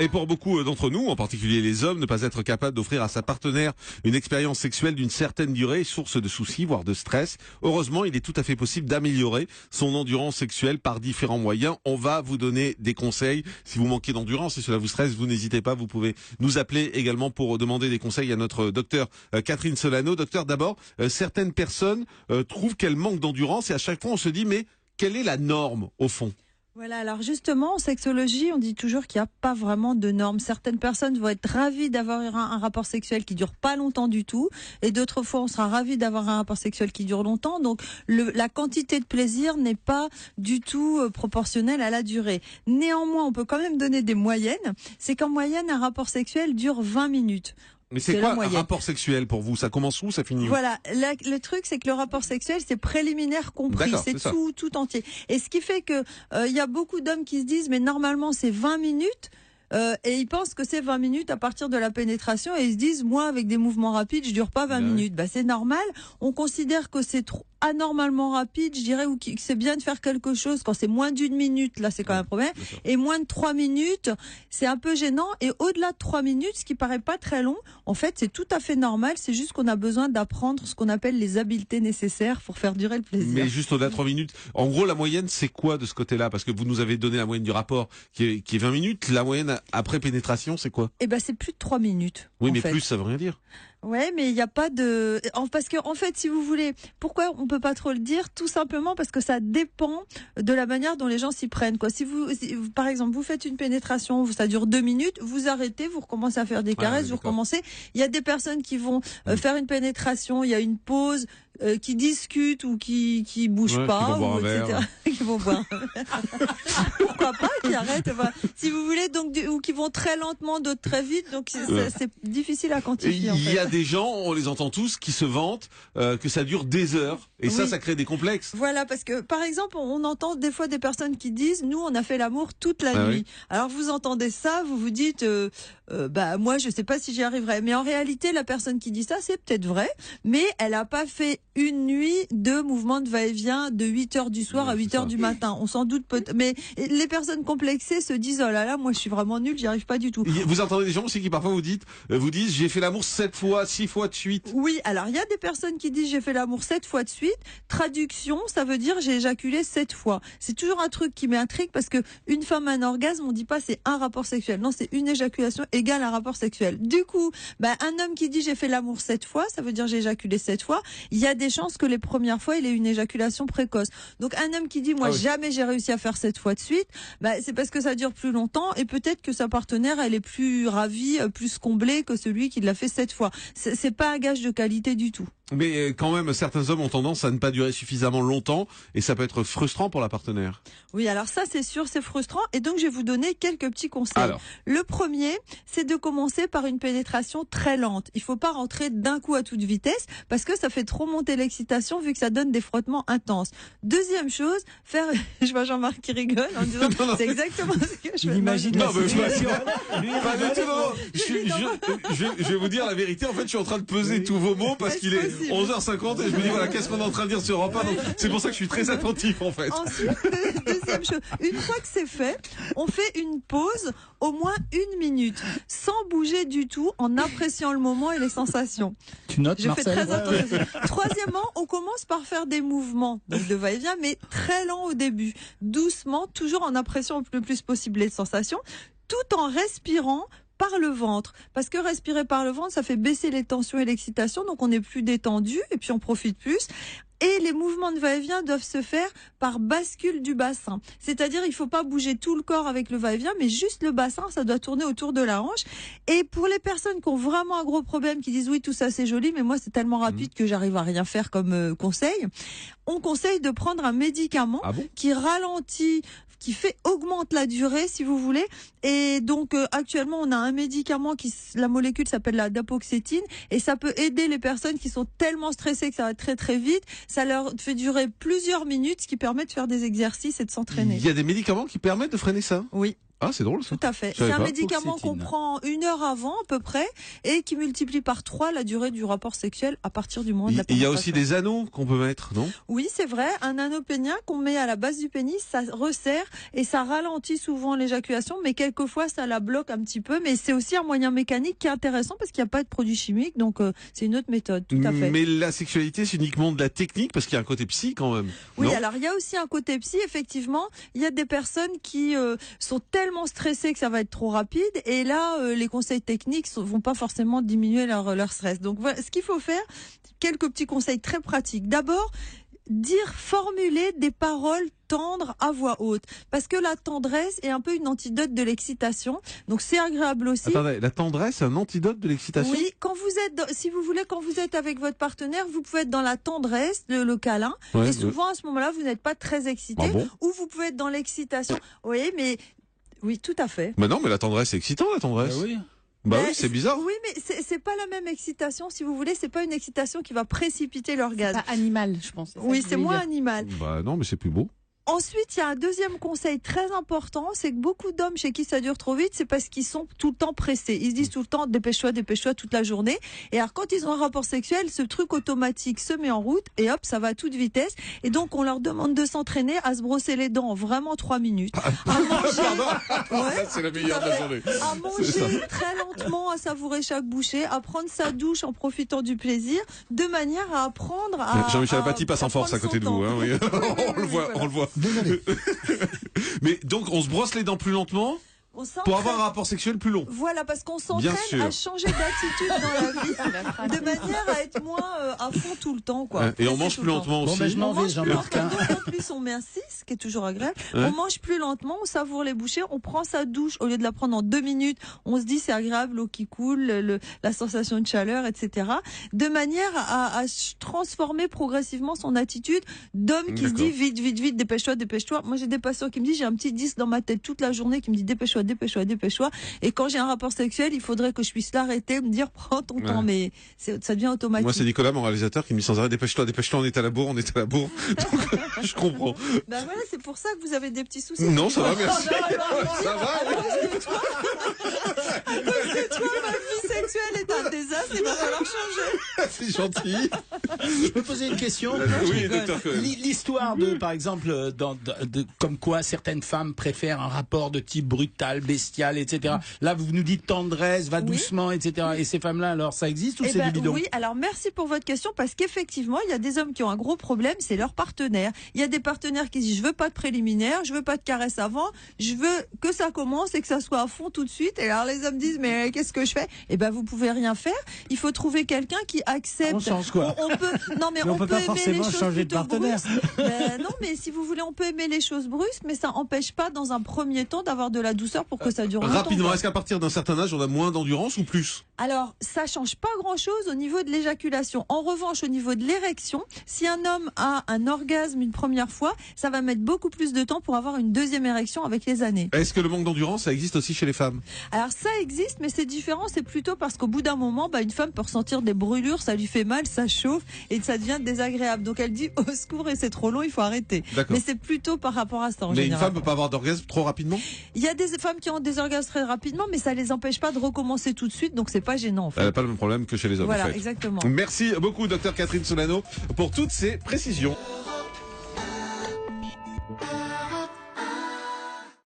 Et pour beaucoup d'entre nous, en particulier les hommes, ne pas être capable d'offrir à sa partenaire une expérience sexuelle d'une certaine durée est source de soucis, voire de stress. Heureusement, il est tout à fait possible d'améliorer son endurance sexuelle par différents moyens. On va vous donner des conseils. Si vous manquez d'endurance et cela vous stresse, vous n'hésitez pas, vous pouvez nous appeler également pour demander des conseils à notre docteur Catherine Solano. Docteur, d'abord, certaines personnes trouvent qu'elles manquent d'endurance et à chaque fois on se dit mais quelle est la norme au fond ? Voilà, alors justement, en sexologie, on dit toujours qu'il n'y a pas vraiment de normes. Certaines personnes vont être ravies d'avoir un rapport sexuel qui dure pas longtemps du tout, et d'autres fois, on sera ravis d'avoir un rapport sexuel qui dure longtemps. Donc, la quantité de plaisir n'est pas du tout proportionnelle à la durée. Néanmoins, on peut quand même donner des moyennes. C'est qu'en moyenne, un rapport sexuel dure 20 minutes. Mais c'est quoi un rapport sexuel pour vous ? Ça commence où ? Ça finit où ? Voilà, le truc c'est que le rapport sexuel c'est préliminaire compris, c'est tout entier. Et ce qui fait que y a beaucoup d'hommes qui se disent mais normalement c'est 20 minutes. Et ils pensent que c'est 20 minutes à partir de la pénétration et ils se disent moi avec des mouvements rapides je dure pas 20 minutes. Bah c'est normal, on considère que c'est trop anormalement rapide, je dirais, ou que c'est bien de faire quelque chose quand c'est moins d'1 minute, là c'est quand même un problème, et moins de 3 minutes, c'est un peu gênant, et au-delà de 3 minutes, ce qui paraît pas très long, en fait c'est tout à fait normal, c'est juste qu'on a besoin d'apprendre ce qu'on appelle les habiletés nécessaires pour faire durer le plaisir. Mais juste au-delà de 3 minutes, en gros la moyenne c'est quoi de ce côté-là ? Parce que vous nous avez donné la moyenne du rapport qui est 20 minutes, la moyenne après pénétration c'est quoi ? Eh ben c'est plus de 3 minutes. Oui mais plus ça veut rien dire. Ouais, mais il n'y a pas de... Parce que, en fait, si vous voulez, pourquoi on peut pas trop le dire ? Tout simplement parce que ça dépend de la manière dont les gens s'y prennent, quoi. Si vous, par exemple, vous faites une pénétration, ça dure 2 minutes, vous arrêtez, vous recommencez à faire des caresses, vous recommencez. Il y a des personnes qui vont faire une pénétration, il y a une pause, qui discutent ou qui bougent pas, qui vont boire un verre. Qui vont boire un verre. Pourquoi pas, qui arrêtent, enfin, si vous voulez, donc, ou qui vont très lentement, d'autres très vite, donc c'est difficile à quantifier. Il y a des gens, on les entend tous, qui se vantent que ça dure des heures, et ça crée des complexes. Voilà, parce que par exemple, on entend des fois des personnes qui disent, nous on a fait l'amour toute la nuit. Oui. Alors vous entendez ça, vous vous dites, bah moi je sais pas si j'y arriverai. Mais en réalité, la personne qui dit ça, c'est peut-être vrai, mais elle a pas fait une nuit de mouvement de va-et-vient de 8h du soir à 8h du matin. On s'en doute peut-être. Mais les personnes complexées se disent, oh là là, moi je suis vraiment nulle, j'y arrive pas du tout. Vous entendez des gens aussi qui parfois vous disent, j'ai fait l'amour 7 fois, 6 fois de suite. Oui, alors il y a des personnes qui disent, j'ai fait l'amour 7 fois de suite. Traduction, ça veut dire, j'ai éjaculé 7 fois. C'est toujours un truc qui m'intrigue parce que une femme a un orgasme, on dit pas c'est un rapport sexuel. Non, c'est une éjaculation égale un rapport sexuel. Du coup, un homme qui dit j'ai fait l'amour 7 fois, ça veut dire j'ai éjaculé 7 fois. Il y a des chances que les premières fois, il ait une éjaculation précoce. Donc un homme qui dit moi jamais j'ai réussi à faire 7 fois de suite, c'est parce que ça dure plus longtemps et peut-être que sa partenaire elle est plus ravie, plus comblée que celui qui l'a fait 7 fois. C'est pas un gage de qualité du tout. Mais quand même, certains hommes ont tendance à ne pas durer suffisamment longtemps et ça peut être frustrant pour la partenaire. Oui, alors ça c'est sûr, c'est frustrant et donc je vais vous donner quelques petits conseils. Alors. Le premier, c'est de commencer par une pénétration très lente. Il faut pas rentrer d'un coup à toute vitesse parce que ça fait trop monter l'excitation vu que ça donne des frottements intenses. Deuxième chose, je vois Jean-Marc qui rigole en disant c'est exactement ce que je fais. Imagine la situation. Je vais vous dire la vérité, en fait je suis en train de peser tous vos mots parce qu'il est 11h50 et je me dis voilà qu'est-ce qu'on est en train de dire sur Europe 1, donc c'est pour ça que je suis très attentif en fait. Ensuite, deuxième chose, une fois que c'est fait, on fait une pause au moins 1 minute sans bouger du tout en appréciant le moment et les sensations. Tu notes, je Marcel? fais très attention. Troisièmement, on commence par faire des mouvements donc de va-et-vient mais très lents au début, doucement, toujours en appréciant le plus possible les sensations, tout en respirant par le ventre, parce que respirer par le ventre ça fait baisser les tensions et l'excitation, donc on est plus détendu et puis on profite plus. Et les mouvements de va-et-vient doivent se faire par bascule du bassin. C'est-à-dire, il faut pas bouger tout le corps avec le va-et-vient, mais juste le bassin, ça doit tourner autour de la hanche. Et pour les personnes qui ont vraiment un gros problème, qui disent oui, tout ça c'est joli, mais moi c'est tellement rapide que j'arrive à rien faire comme conseil, on conseille de prendre un médicament qui ralentit, qui augmente la durée, si vous voulez. Et donc, actuellement, on a un médicament la molécule s'appelle la dapoxétine, et ça peut aider les personnes qui sont tellement stressées que ça va très très vite. Ça leur fait durer plusieurs minutes, ce qui permet de faire des exercices et de s'entraîner. Il y a des médicaments qui permettent de freiner ça ? Oui. Ah, c'est drôle ça. Tout à fait. Je savais C'est un pas. médicament qu'on Oxytine. prend 1 heure avant à peu près et qui multiplie par 3 la durée du rapport sexuel à partir du moment de la Il y a pénétration. aussi des anneaux qu'on peut mettre, non? Oui, c'est vrai. Un anneau pénien qu'on met à la base du pénis, ça resserre et ça ralentit souvent l'éjaculation, mais quelquefois ça la bloque un petit peu. Mais c'est aussi un moyen mécanique qui est intéressant parce qu'il n'y a pas de produits chimiques, donc c'est une autre méthode. Tout à fait. Mais la sexualité, c'est uniquement de la technique parce qu'il y a un côté psy quand même. Oui, non alors il y a aussi un côté psy, effectivement. Il y a des personnes qui sont tellement stressées que ça va être trop rapide. Et là, les conseils techniques vont pas forcément diminuer leur stress. Donc voilà, ce qu'il faut faire, quelques petits conseils très pratiques. D'abord, formuler des paroles tendres à voix haute. Parce que la tendresse est un peu une antidote de l'excitation. Donc c'est agréable aussi. Attendez, la tendresse, c'est un antidote de l'excitation? Oui, quand vous êtes, si vous voulez, quand vous êtes avec votre partenaire, vous pouvez être dans la tendresse, le câlin, Ouais, et souvent à ce moment-là, vous n'êtes pas très excité, Ah bon ou vous pouvez être dans l'excitation. Oui, mais oui, tout à fait. Mais non, mais la tendresse, c'est excitant, la tendresse. Oui. Bah Mais oui, c'est bizarre. Oui, mais c'est pas la même excitation, si vous voulez. C'est pas une excitation qui va précipiter l'orgasme. Pas animal, je pense. Oui, c'est moins animal. Bah non, mais c'est plus beau. Ensuite, il y a un deuxième conseil très important, c'est que beaucoup d'hommes chez qui ça dure trop vite, c'est parce qu'ils sont tout le temps pressés. Ils se disent tout le temps dépêche-toi toute la journée. Et alors quand ils ont un rapport sexuel, ce truc automatique se met en route et hop, ça va à toute vitesse. Et donc on leur demande de s'entraîner à se brosser les dents en vraiment 3 minutes, à manger, ouais, C'est la meilleure de la journée. à manger très lentement, à savourer chaque bouchée, à prendre sa douche en profitant du plaisir, de manière à apprendre à... Jean-Michel à- Apathy passe en force à prendre côté de son vous. Hein, temps. oui. On le voit, voilà. on le voit. Mais donc, on se brosse les dents plus lentement On pour s'entraîne. avoir un rapport sexuel plus long. Voilà, parce qu'on Bien s'entraîne sûr. à changer d'attitude dans la vie, de manière à être moins à fond tout le temps, quoi. Et on Presser mange tout plus le temps. lentement Bon, aussi. ben, je m'en On vais, mange plus Jean-Marc. lentement, donc en plus on met un 6, ce qui est toujours agréable. Ouais. On mange plus lentement, on savoure les bouchées, on prend sa douche, au lieu de la prendre en 2 minutes, on se dit c'est agréable, l'eau qui coule, la sensation de chaleur, etc. De manière à transformer progressivement son attitude d'homme qui se dit vite, dépêche-toi. Moi j'ai des patients qui me disent j'ai un petit disque dans ma tête toute la journée qui me dit dépêche-toi. Et quand j'ai un rapport sexuel, il faudrait que je puisse l'arrêter, me dire prends ton temps, mais ça devient automatique. Moi, c'est Nicolas, mon réalisateur, qui me dit sans arrêt dépêche-toi, on est à la bourre. Donc, je comprends. Ben voilà, c'est pour ça que vous avez des petits soucis. Non, ça va, merci. Ça va. À cause de toi, ma vie sexuelle est un désastre, il va falloir changer. C'est gentil. Je peux poser une question? Oui, docteur Cohen. L'histoire de, par exemple, comme quoi certaines femmes préfèrent un rapport de type brutal, bestial, etc. Là, vous nous dites tendresse, va Oui. doucement, etc. Et ces femmes-là, alors, ça existe ou Eh c'est ben, du bidon? oui, alors merci pour votre question parce qu'effectivement, il y a des hommes qui ont un gros problème, c'est leur partenaire. Il y a des partenaires qui disent je veux pas de préliminaire, je veux pas de caresse avant, je veux que ça commence et que ça soit à fond tout de suite. Et alors les hommes disent mais qu'est-ce que je fais? Eh ben vous pouvez rien faire. Il faut trouver quelqu'un qui accepte. On change quoi? On peut non mais, Mais on peut pas aimer les forcément choses changer de plutôt partenaire. brusques. Ben, non mais si vous voulez on peut aimer les choses brusques mais ça empêche pas dans un premier temps d'avoir de la douceur pour que ça dure longtemps. Rapidement, quoi. est-ce qu'à partir d'un certain âge, on a moins d'endurance ou plus? Alors, ça change pas grand-chose au niveau de l'éjaculation. En revanche, au niveau de l'érection, si un homme a un orgasme une première fois, ça va mettre beaucoup plus de temps pour avoir une deuxième érection avec les années. Est-ce que le manque d'endurance, ça existe aussi chez les femmes? Alors, ça existe, mais c'est différent. C'est plutôt parce qu'au bout d'un moment, une femme peut ressentir des brûlures, ça lui fait mal, ça chauffe et ça devient désagréable. Donc, elle dit au secours et c'est trop long, il faut arrêter. D'accord. Mais c'est plutôt par rapport à ça en Mais une général. femme peut pas avoir d'orgasme trop rapidement? Il y a des femmes qui ont des orgasmes très rapidement, mais ça les empêche pas de recommencer tout de suite, donc c'est pas gênant en fait. Elle n'a pas le même problème que chez les hommes, Voilà, en fait. exactement. Merci beaucoup, docteur Catherine Solano, pour toutes ces précisions.